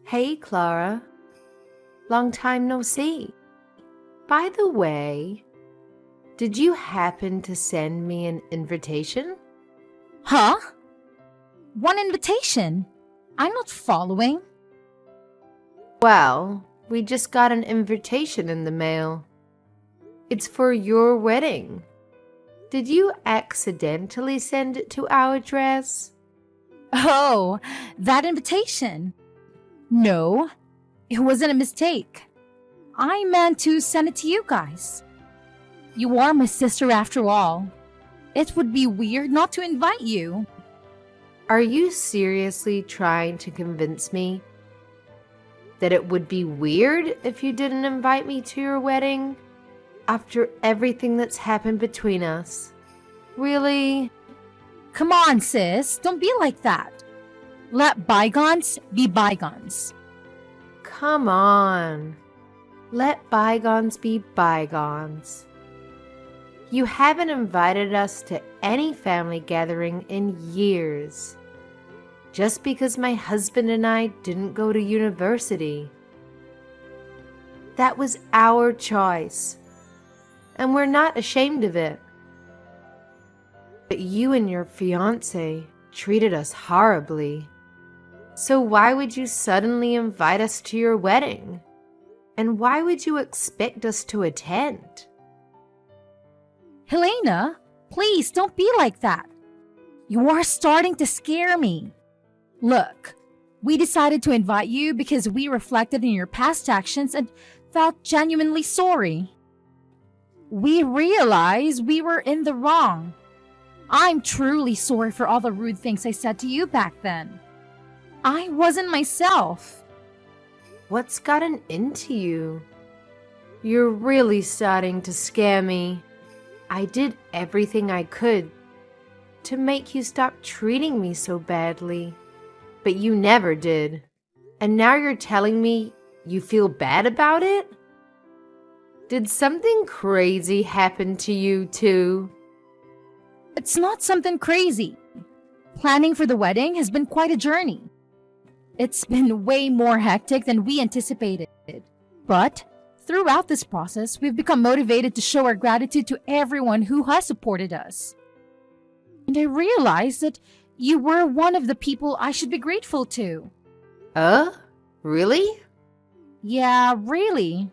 Hey, Clara. Long time no see. By the way, did you happen to send me an invitation? Huh? One invitation? I'm not following. Well, we just got an invitation in the mail. It's for your wedding. Did you accidentally send it to our address? Oh, that invitation. No, it wasn't a mistake. I meant to send it to you guys. You are my sister after all. It would be weird not to invite you. Are you seriously trying to convince me that it would be weird if you didn't invite me to your wedding? After everything that's happened between us? Really? Come on, sis, don't be like that. Let bygones be bygones. Come on. Let bygones be bygones. You haven't invited us to any family gathering in years. Just because my husband and I didn't go to university. That was our choice. And we're not ashamed of it. But you and your fiancé treated us horribly. So why would you suddenly invite us to your wedding? And why would you expect us to attend? Helena, please don't be like that. You are starting to scare me. Look, we decided to invite you because we reflected on your past actions and felt genuinely sorry. We realized we were in the wrong. I'm truly sorry for all the rude things I said to you back then. I wasn't myself. What's gotten into you? You're really starting to scare me. I did everything I could to make you stop treating me so badly, but you never did. And now you're telling me you feel bad about it? Did something crazy happen to you too? It's not something crazy. Planning for the wedding has been quite a journey. It's been way more hectic than we anticipated. But throughout this process, we've become motivated to show our gratitude to everyone who has supported us. And I realized that you were one of the people I should be grateful to. Really? Yeah, really.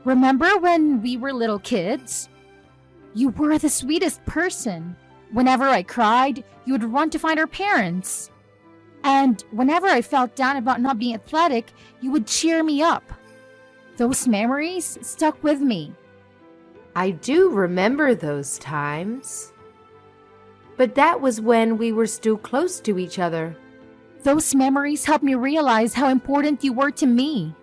Remember when we were little kids? You were the sweetest person. Whenever I cried, you would run to find our parents. And whenever I felt down about not being athletic, you would cheer me up. Those memories stuck with me. I do remember those times. But that was when we were still close to each other. Those memories helped me realize how important you were to me.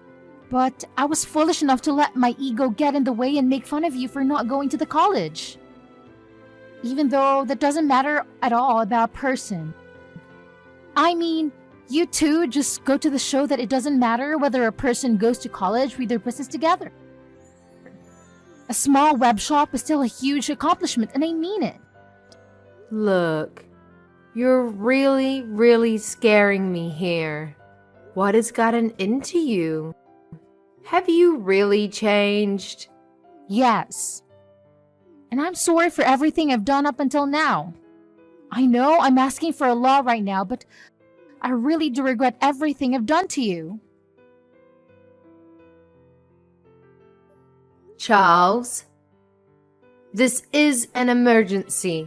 But I was foolish enough to let my ego get in the way and make fun of you for not going to the college. Even though that doesn't matter at all about a person. I mean, you two just go to the show that it doesn't matter whether a person goes to college with their business together. A small web shop is still a huge accomplishment, and I mean it. Look, you're really scaring me here. What has gotten into you? Have you really changed? Yes. And I'm sorry for everything I've done up until now. I know I'm asking for a lot right now, but I really do regret everything I've done to you. Charles, this is an emergency.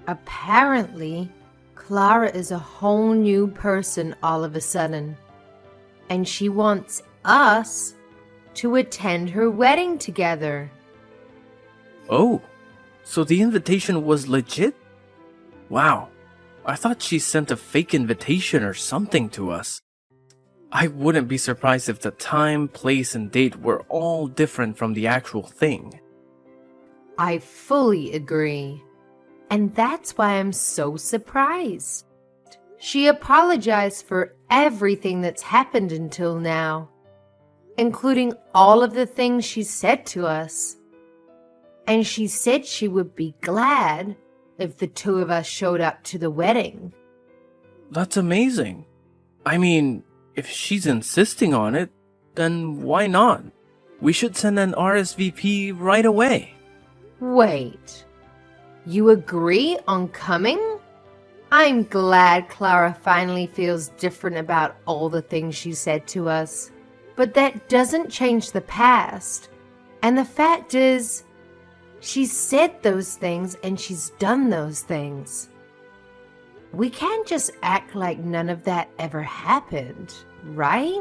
Apparently, Clara is a whole new person all of a sudden, and she wants us to attend her wedding together. Oh, so the invitation was legit? Wow, I thought she sent a fake invitation or something to us. I wouldn't be surprised if the time, place, and date were all different from the actual thing. I fully agree. And that's why I'm so surprised. She apologized for everything that's happened until now, including all of the things she said to us. And she said she would be glad if the two of us showed up to the wedding. That's amazing. I mean, if she's insisting on it, then why not? We should send an RSVP right away. Wait, you agree on coming? I'm glad Clara finally feels different about all the things she said to us. But that doesn't change the past. And the fact is, she said those things and she's done those things. We can't just act like none of that ever happened, right?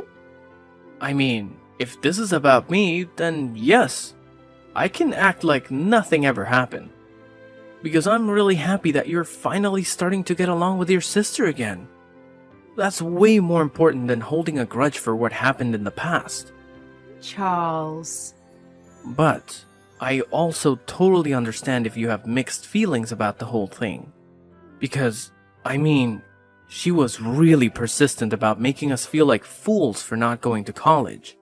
I mean, if this is about me, then yes, I can act like nothing ever happened. Because I'm really happy that you're finally starting to get along with your sister again. That's way more important than holding a grudge for what happened in the past. Charles. But I also totally understand if you have mixed feelings about the whole thing. Because, I mean, she was really persistent about making us feel like fools for not going to college.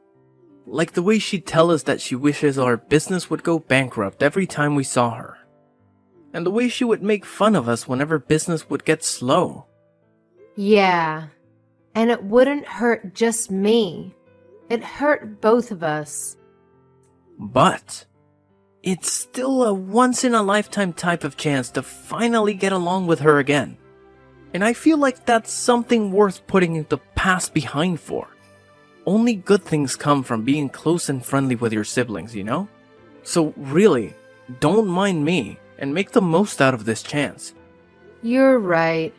Like the way she'd tell us that she wishes our business would go bankrupt every time we saw her. And the way she would make fun of us whenever business would get slow. Yeah, and it wouldn't hurt just me. It hurt both of us. But it's still a once-in-a-lifetime type of chance to finally get along with her again. And I feel like that's something worth putting the past behind for. Only good things come from being close and friendly with your siblings, you know? So really, don't mind me and make the most out of this chance. You're right.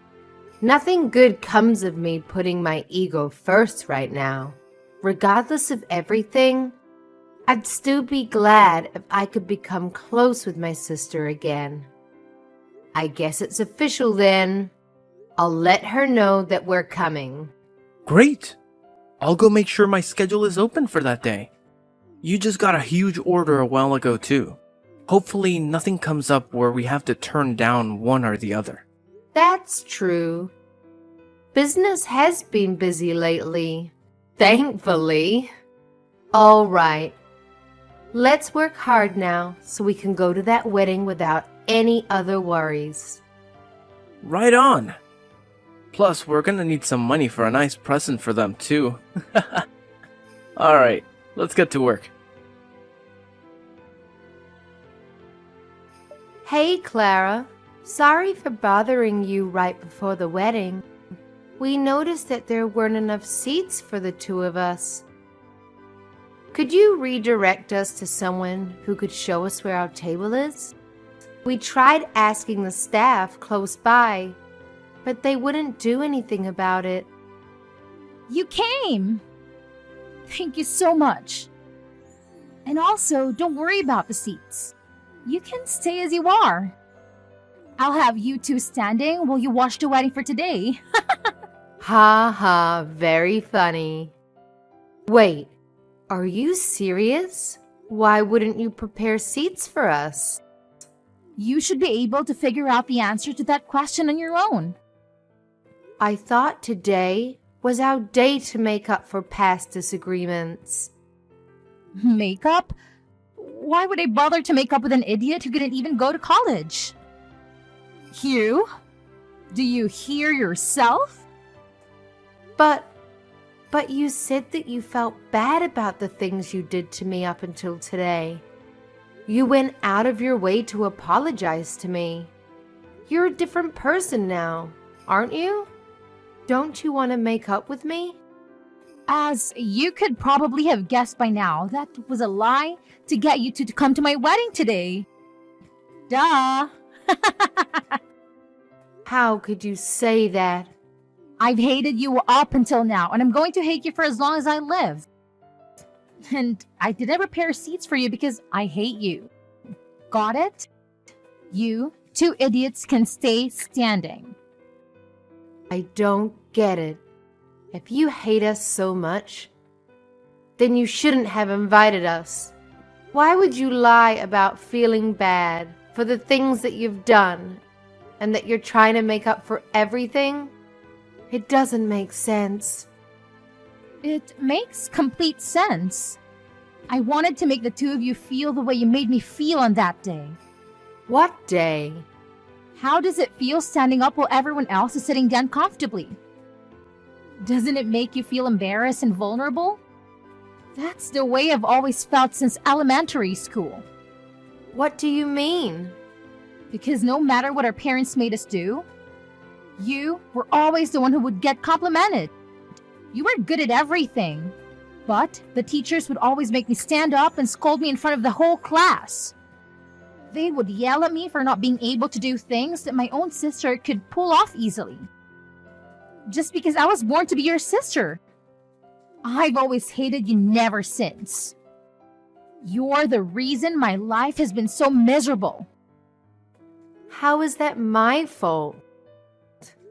Nothing good comes of me putting my ego first right now. Regardless of everything, I'd still be glad if I could become close with my sister again. I guess it's official then. I'll let her know that we're coming. Great! I'll go make sure my schedule is open for that day. You just got a huge order a while ago too. Hopefully nothing comes up where we have to turn down one or the other. That's true. Business has been busy lately. Thankfully. All right. Let's work hard now so we can go to that wedding without any other worries. Right on! Plus, we're gonna need some money for a nice present for them too. Alright, let's get to work. Hey, Clara. Sorry for bothering you right before the wedding. We noticed that there weren't enough seats for the two of us. Could you redirect us to someone who could show us where our table is? We tried asking the staff close by, but they wouldn't do anything about it. You came! Thank you so much. And also, don't worry about the seats. You can stay as you are. I'll have you two standing while you watch the wedding for today. Ha ha, very funny. Wait, are you serious? Why wouldn't you prepare seats for us? You should be able to figure out the answer to that question on your own. I thought today was our day to make up for past disagreements. Makeup? Why would I bother to make up with an idiot who couldn't even go to college? Hugh? Do you hear yourself? But you said that you felt bad about the things you did to me up until today. You went out of your way to apologize to me. You're a different person now, aren't you? Don't you want to make up with me? As you could probably have guessed by now, that was a lie to get you to come to my wedding today. Duh! How could you say that? I've hated you up until now, and I'm going to hate you for as long as I live. And I didn't prepare seats for you because I hate you. Got it? You two idiots can stay standing. I don't get it. If you hate us so much, then you shouldn't have invited us. Why would you lie about feeling bad for the things that you've done and that you're trying to make up for everything? It doesn't make sense. It makes complete sense. I wanted to make the two of you feel the way you made me feel on that day. What day? How does it feel standing up while everyone else is sitting down comfortably? Doesn't it make you feel embarrassed and vulnerable? That's the way I've always felt since elementary school. What do you mean? Because no matter what our parents made us do, you were always the one who would get complimented. You were good at everything. But the teachers would always make me stand up and scold me in front of the whole class. They would yell at me for not being able to do things that my own sister could pull off easily. Just because I was born to be your sister. I've always hated you ever since. You're the reason my life has been so miserable. How is that my fault?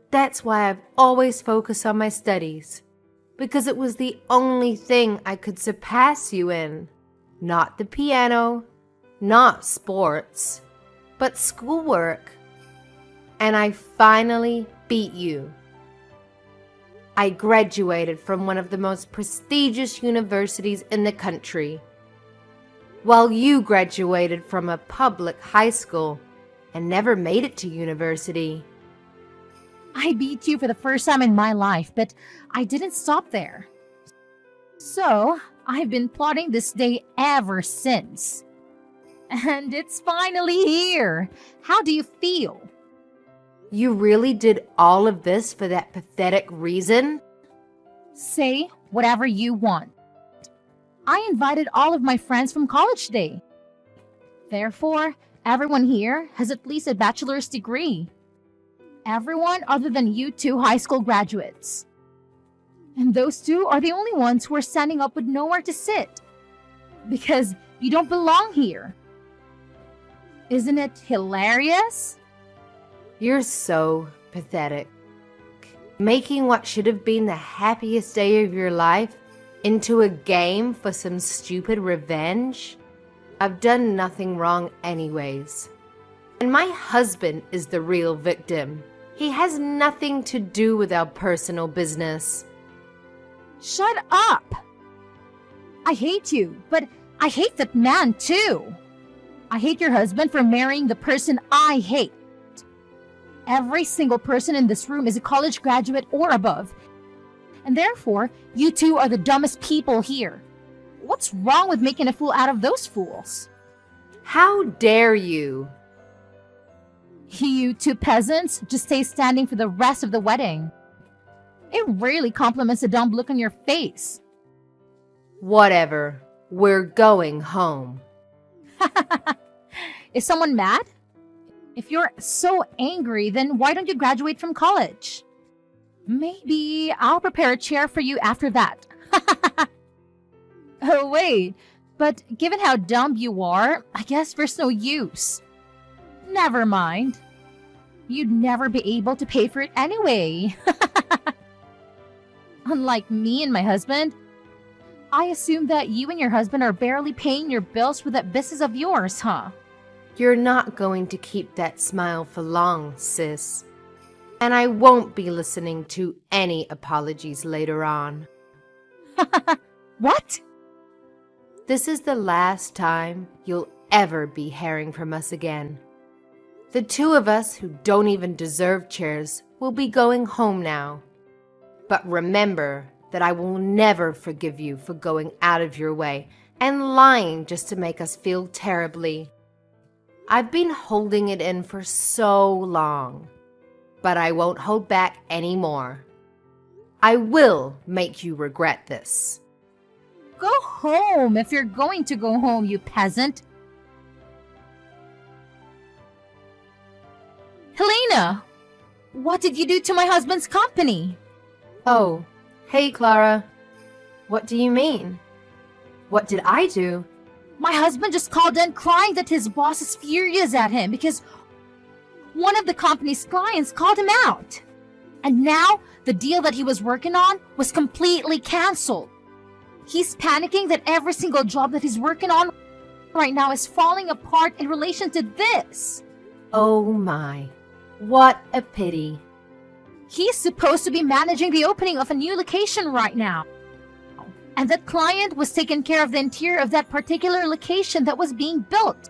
That's why I've always focused on my studies. Because it was the only thing I could surpass you in. Not the piano, not sports, but schoolwork. And I finally beat you. I graduated from one of the most prestigious universities in the country, while you graduated from a public high school and never made it to university. I beat you for the first time in my life, but I didn't stop there. So, I've been plotting this day ever since. And it's finally here. How do you feel? You really did all of this for that pathetic reason? Say whatever you want. I invited all of my friends from college day. Therefore, everyone here has at least a bachelor's degree. Everyone other than you two high school graduates. And those two are the only ones who are standing up with nowhere to sit. Because you don't belong here. Isn't it hilarious? You're so pathetic. Making what should have been the happiest day of your life into a game for some stupid revenge? I've done nothing wrong anyways. And my husband is the real victim. He has nothing to do with our personal business. Shut up! I hate you, but I hate that man too. I hate your husband for marrying the person I hate. Every single person in this room is a college graduate or above. And therefore, you two are the dumbest people here. What's wrong with making a fool out of those fools? How dare you? You two peasants just stay standing for the rest of the wedding. It really compliments the dumb look on your face. Whatever. We're going home. Is someone mad? If you're so angry, then why don't you graduate from college? Maybe I'll prepare a chair for you after that. Oh, wait. But given how dumb you are, I guess there's no use. Never mind. You'd never be able to pay for it anyway. Unlike me and my husband, I assume that you and your husband are barely paying your bills with that business of yours, huh? You're not going to keep that smile for long, sis. And I won't be listening to any apologies later on. What? This is the last time you'll ever be hearing from us again. The two of us who don't even deserve chairs will be going home now. But remember that I will never forgive you for going out of your way and lying just to make us feel terribly. I've been holding it in for so long, but I won't hold back anymore. I will make you regret this. Go home if you're going to go home, you peasant. Helena, what did you do to my husband's company? Oh, hey Clara. What do you mean? What did I do? My husband just called in crying that his boss is furious at him because one of the company's clients called him out. And now the deal that he was working on was completely canceled. He's panicking that every single job that he's working on right now is falling apart in relation to this. Oh my, what a pity. He's supposed to be managing the opening of a new location right now. And that client was taking care of the interior of that particular location that was being built.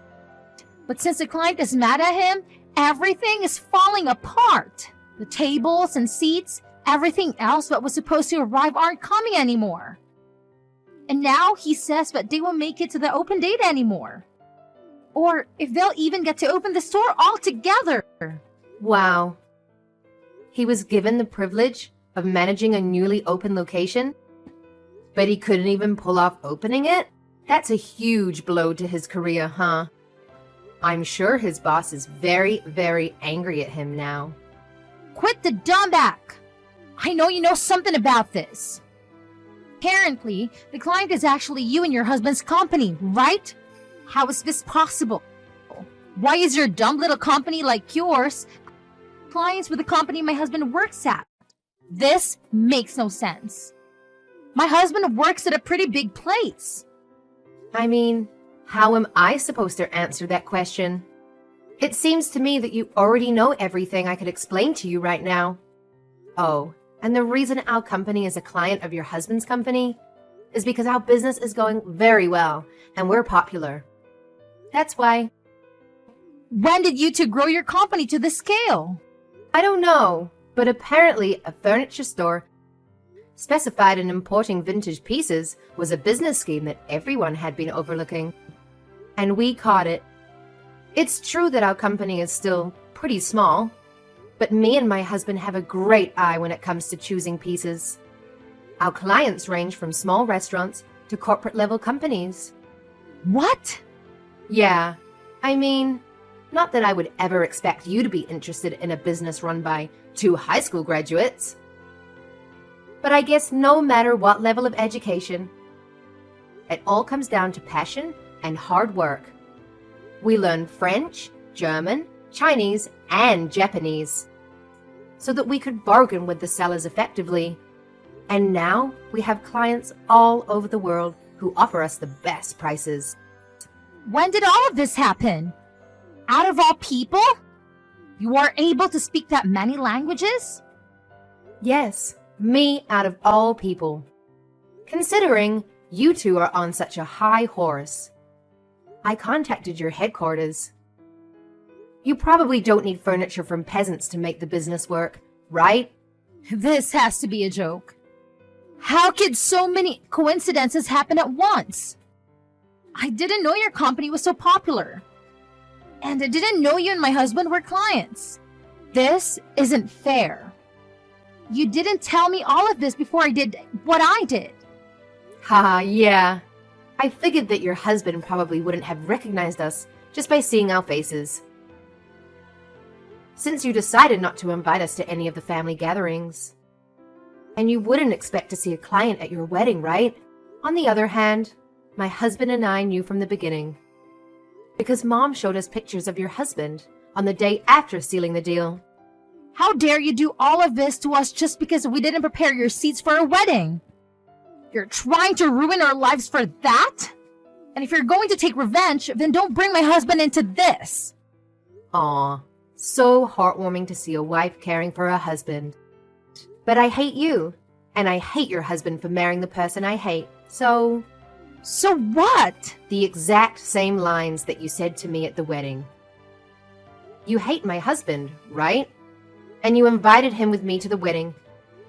But since the client is mad at him, everything is falling apart. The tables and seats, everything else that was supposed to arrive aren't coming anymore. And now he says that they won't make it to the open date anymore. Or if they'll even get to open the store altogether. Wow. He was given the privilege of managing a newly open location, but he couldn't even pull off opening it? That's a huge blow to his career, huh? I'm sure his boss is very, very angry at him now. Quit the dumbback! I know you know something about this. Apparently, the client is actually you and your husband's company, right? How is this possible? Why is your dumb little company like yours clients with the company my husband works at? This makes no sense. My husband works at a pretty big place. I mean, how am I supposed to answer that question? It seems to me that you already know everything I could explain to you right now. Oh, and the reason our company is a client of your husband's company is because our business is going very well and we're popular. That's why. When did you two grow your company to this scale? I don't know, but apparently a furniture store specified in importing vintage pieces was a business scheme that everyone had been overlooking. And we caught it. It's true that our company is still pretty small, but me and my husband have a great eye when it comes to choosing pieces. Our clients range from small restaurants to corporate level companies. What? Yeah, I mean, not that I would ever expect you to be interested in a business run by 2 high school graduates. But I guess no matter what level of education, it all comes down to passion and hard work. We learn French, German, Chinese, and Japanese so that we could bargain with the sellers effectively. And now we have clients all over the world who offer us the best prices. When did all of this happen? Out of all people? You are able to speak that many languages? Yes, me out of all people. Considering you two are on such a high horse, I contacted your headquarters. You probably don't need furniture from peasants to make the business work, right? This has to be a joke. How could so many coincidences happen at once? I didn't know your company was so popular. And I didn't know you and my husband were clients. This isn't fair. You didn't tell me all of this before I did what I did. Haha, yeah. I figured that your husband probably wouldn't have recognized us just by seeing our faces. Since you decided not to invite us to any of the family gatherings. And you wouldn't expect to see a client at your wedding, right? On the other hand, my husband and I knew from the beginning. Because Mom showed us pictures of your husband on the day after sealing the deal. How dare you do all of this to us just because we didn't prepare your seats for a wedding? You're trying to ruin our lives for that? And if you're going to take revenge, then don't bring my husband into this. Aw, so heartwarming to see a wife caring for her husband. But I hate you, and I hate your husband for marrying the person I hate, so... So what? The exact same lines that you said to me at the wedding. You hate my husband, right? And you invited him with me to the wedding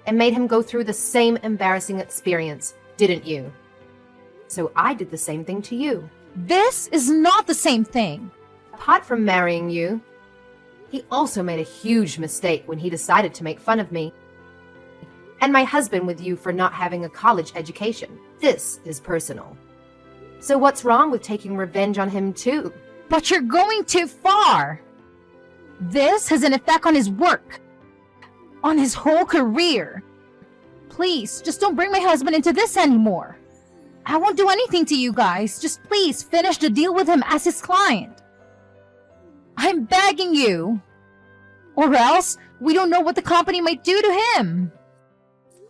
and made him go through the same embarrassing experience, didn't you? So I did the same thing to you. This is not the same thing. Apart from marrying you, he also made a huge mistake when he decided to make fun of me. And my husband with you for not having a college education. This is personal. So what's wrong with taking revenge on him too? But you're going too far. This has an effect on his work. On his whole career. Please, just don't bring my husband into this anymore. I won't do anything to you guys. Just please finish the deal with him as his client. I'm begging you. Or else, we don't know what the company might do to him.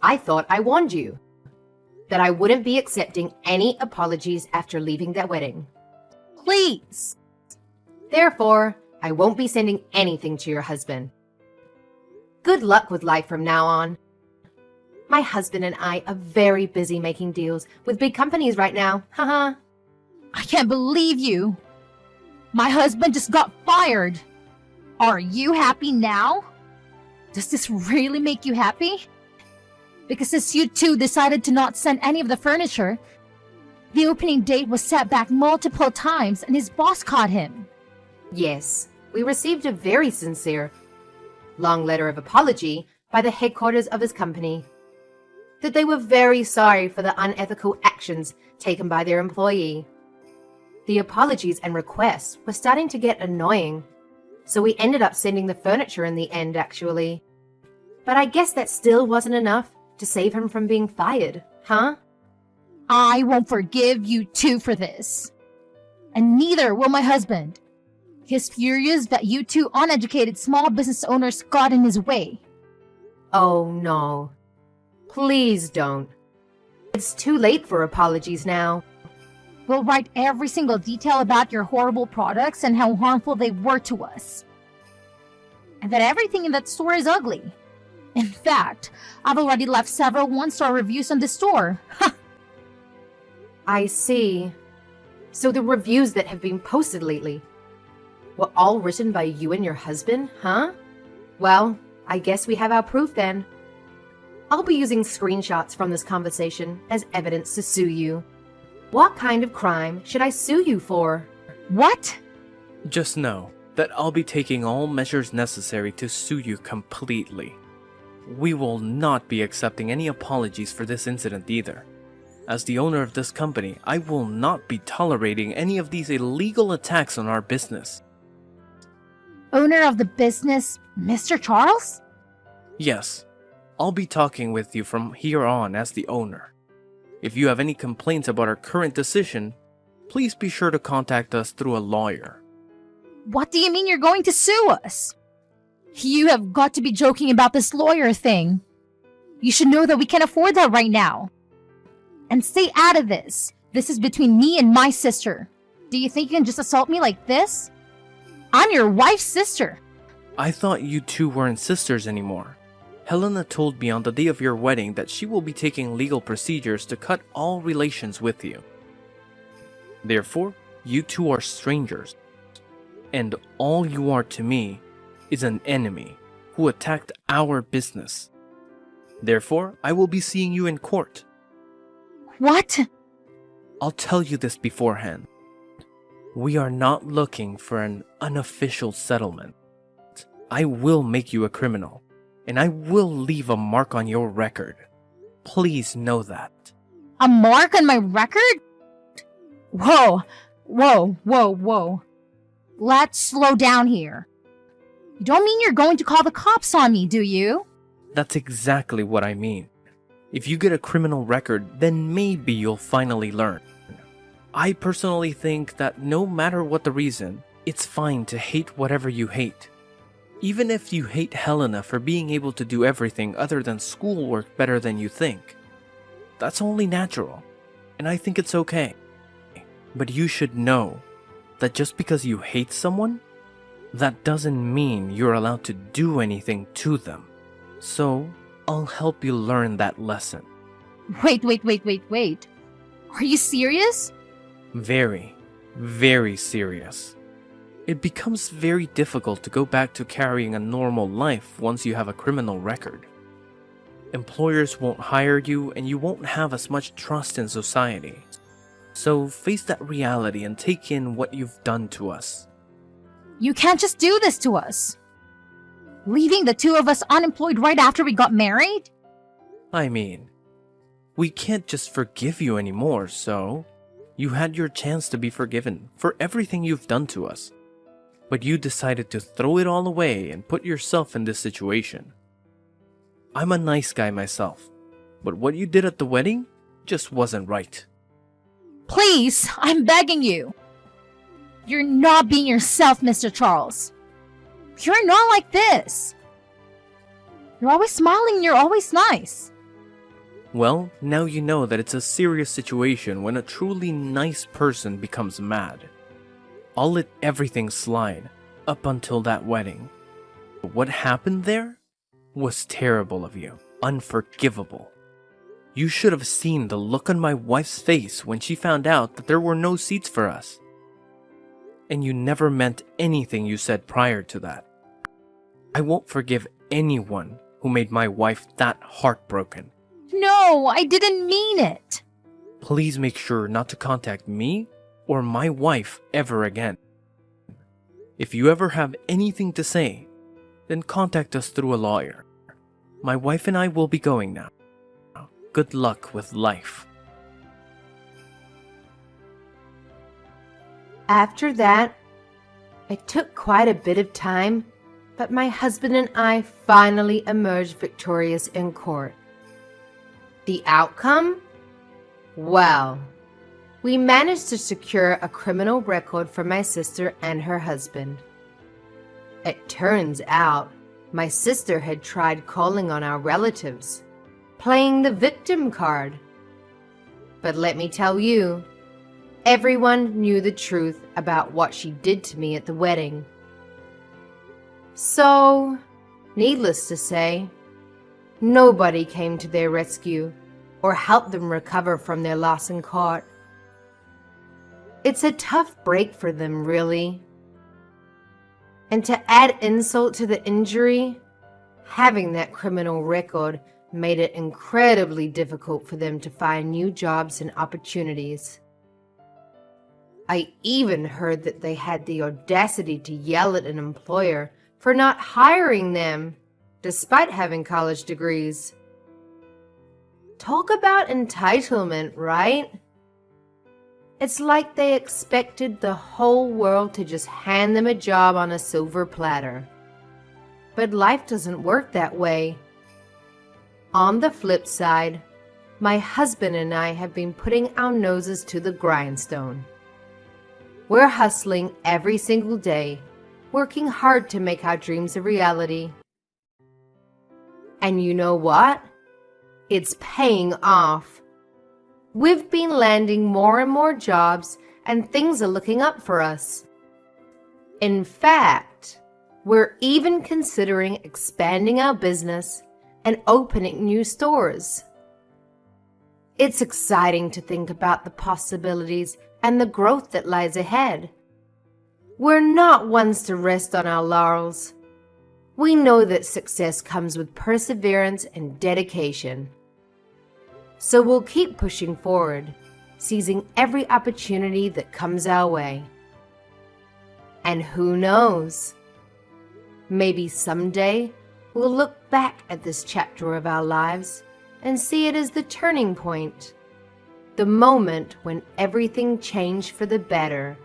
I thought I warned you that I wouldn't be accepting any apologies after leaving that wedding. Please. Therefore, I won't be sending anything to your husband. Good luck with life from now on. My husband and I are very busy making deals with big companies right now. Haha. I can't believe you. My husband just got fired. Are you happy now? Does this really make you happy? Because since you two decided to not send any of the furniture, the opening date was set back multiple times and his boss caught him. Yes, we received a very sincere, long letter of apology by the headquarters of his company. That they were very sorry for the unethical actions taken by their employee. The apologies and requests were starting to get annoying, so we ended up sending the furniture in the end, actually. But I guess that still wasn't enough to save him from being fired, huh? I won't forgive you two for this. And neither will my husband. He's furious that you two uneducated small business owners got in his way. Oh no. Please don't. It's too late for apologies now. We'll write every single detail about your horrible products and how harmful they were to us. And that everything in that store is ugly. In fact, I've already left several one-star reviews on the store. I see. So the reviews that have been posted lately were all written by you and your husband, huh? Well, I guess we have our proof then. I'll be using screenshots from this conversation as evidence to sue you. What kind of crime should I sue you for? What? Just know that I'll be taking all measures necessary to sue you completely. We will not be accepting any apologies for this incident either. As the owner of this company, I will not be tolerating any of these illegal attacks on our business. Owner of the business, Mr. Charles? Yes, I'll be talking with you from here on as the owner. If you have any complaints about our current decision, please be sure to contact us through a lawyer. What do you mean you're going to sue us? You have got to be joking about this lawyer thing. You should know that we can't afford that right now. And stay out of this. This is between me and my sister. Do you think you can just assault me like this? I'm your wife's sister. I thought you two weren't sisters anymore. Helena told me on the day of your wedding that she will be taking legal procedures to cut all relations with you. Therefore, you two are strangers. And all you are to me is an enemy who attacked our business. Therefore, I will be seeing you in court. What? I'll tell you this beforehand. We are not looking for an unofficial settlement. I will make you a criminal, and I will leave a mark on your record. Please know that. A mark on my record? Whoa, whoa, whoa, whoa. Let's slow down here. You don't mean you're going to call the cops on me, do you? That's exactly what I mean. If you get a criminal record, then maybe you'll finally learn. I personally think that no matter what the reason, it's fine to hate whatever you hate. Even if you hate Helena for being able to do everything other than schoolwork better than you think. That's only natural, and I think it's okay. But you should know that just because you hate someone, that doesn't mean you're allowed to do anything to them. So, I'll help you learn that lesson. Wait. Are you serious? Very, very serious. It becomes very difficult to go back to carrying a normal life once you have a criminal record. Employers won't hire you and you won't have as much trust in society. So face that reality and take in what you've done to us. You can't just do this to us. Leaving the two of us unemployed right after we got married? I mean, we can't just forgive you anymore, so you had your chance to be forgiven for everything you've done to us. But you decided to throw it all away and put yourself in this situation. I'm a nice guy myself, but what you did at the wedding just wasn't right. Please, I'm begging you. You're not being yourself, Mr. Charles. You're not like this. You're always smiling and you're always nice. Well, now you know that it's a serious situation when a truly nice person becomes mad. I'll let everything slide up until that wedding. But what happened there was terrible of you, unforgivable. You should have seen the look on my wife's face when she found out that there were no seats for us. And you never meant anything you said prior to that. I won't forgive anyone who made my wife that heartbroken. No, I didn't mean it. Please make sure not to contact me or my wife ever again. If you ever have anything to say, then contact us through a lawyer. My wife and I will be going now. Good luck with life. After that, it took quite a bit of time, but my husband and I finally emerged victorious in court. The outcome? Well, we managed to secure a criminal record for my sister and her husband. It turns out my sister had tried calling on our relatives, playing the victim card. But let me tell you, everyone knew the truth about what she did to me at the wedding. So, needless to say, nobody came to their rescue or helped them recover from their loss in court. It's a tough break for them, really. And to add insult to the injury, having that criminal record made it incredibly difficult for them to find new jobs and opportunities. I even heard that they had the audacity to yell at an employer for not hiring them, despite having college degrees. Talk about entitlement, right? It's like they expected the whole world to just hand them a job on a silver platter. But life doesn't work that way. On the flip side, my husband and I have been putting our noses to the grindstone. We're hustling every single day, working hard to make our dreams a reality. And you know what? It's paying off. We've been landing more and more jobs, and things are looking up for us. In fact, we're even considering expanding our business and opening new stores. It's exciting to think about the possibilities and the growth that lies ahead. We're not ones to rest on our laurels. We know that success comes with perseverance and dedication. So we'll keep pushing forward, seizing every opportunity that comes our way. And who knows? Maybe someday we'll look back at this chapter of our lives and see it as the turning point, the moment when everything changed for the better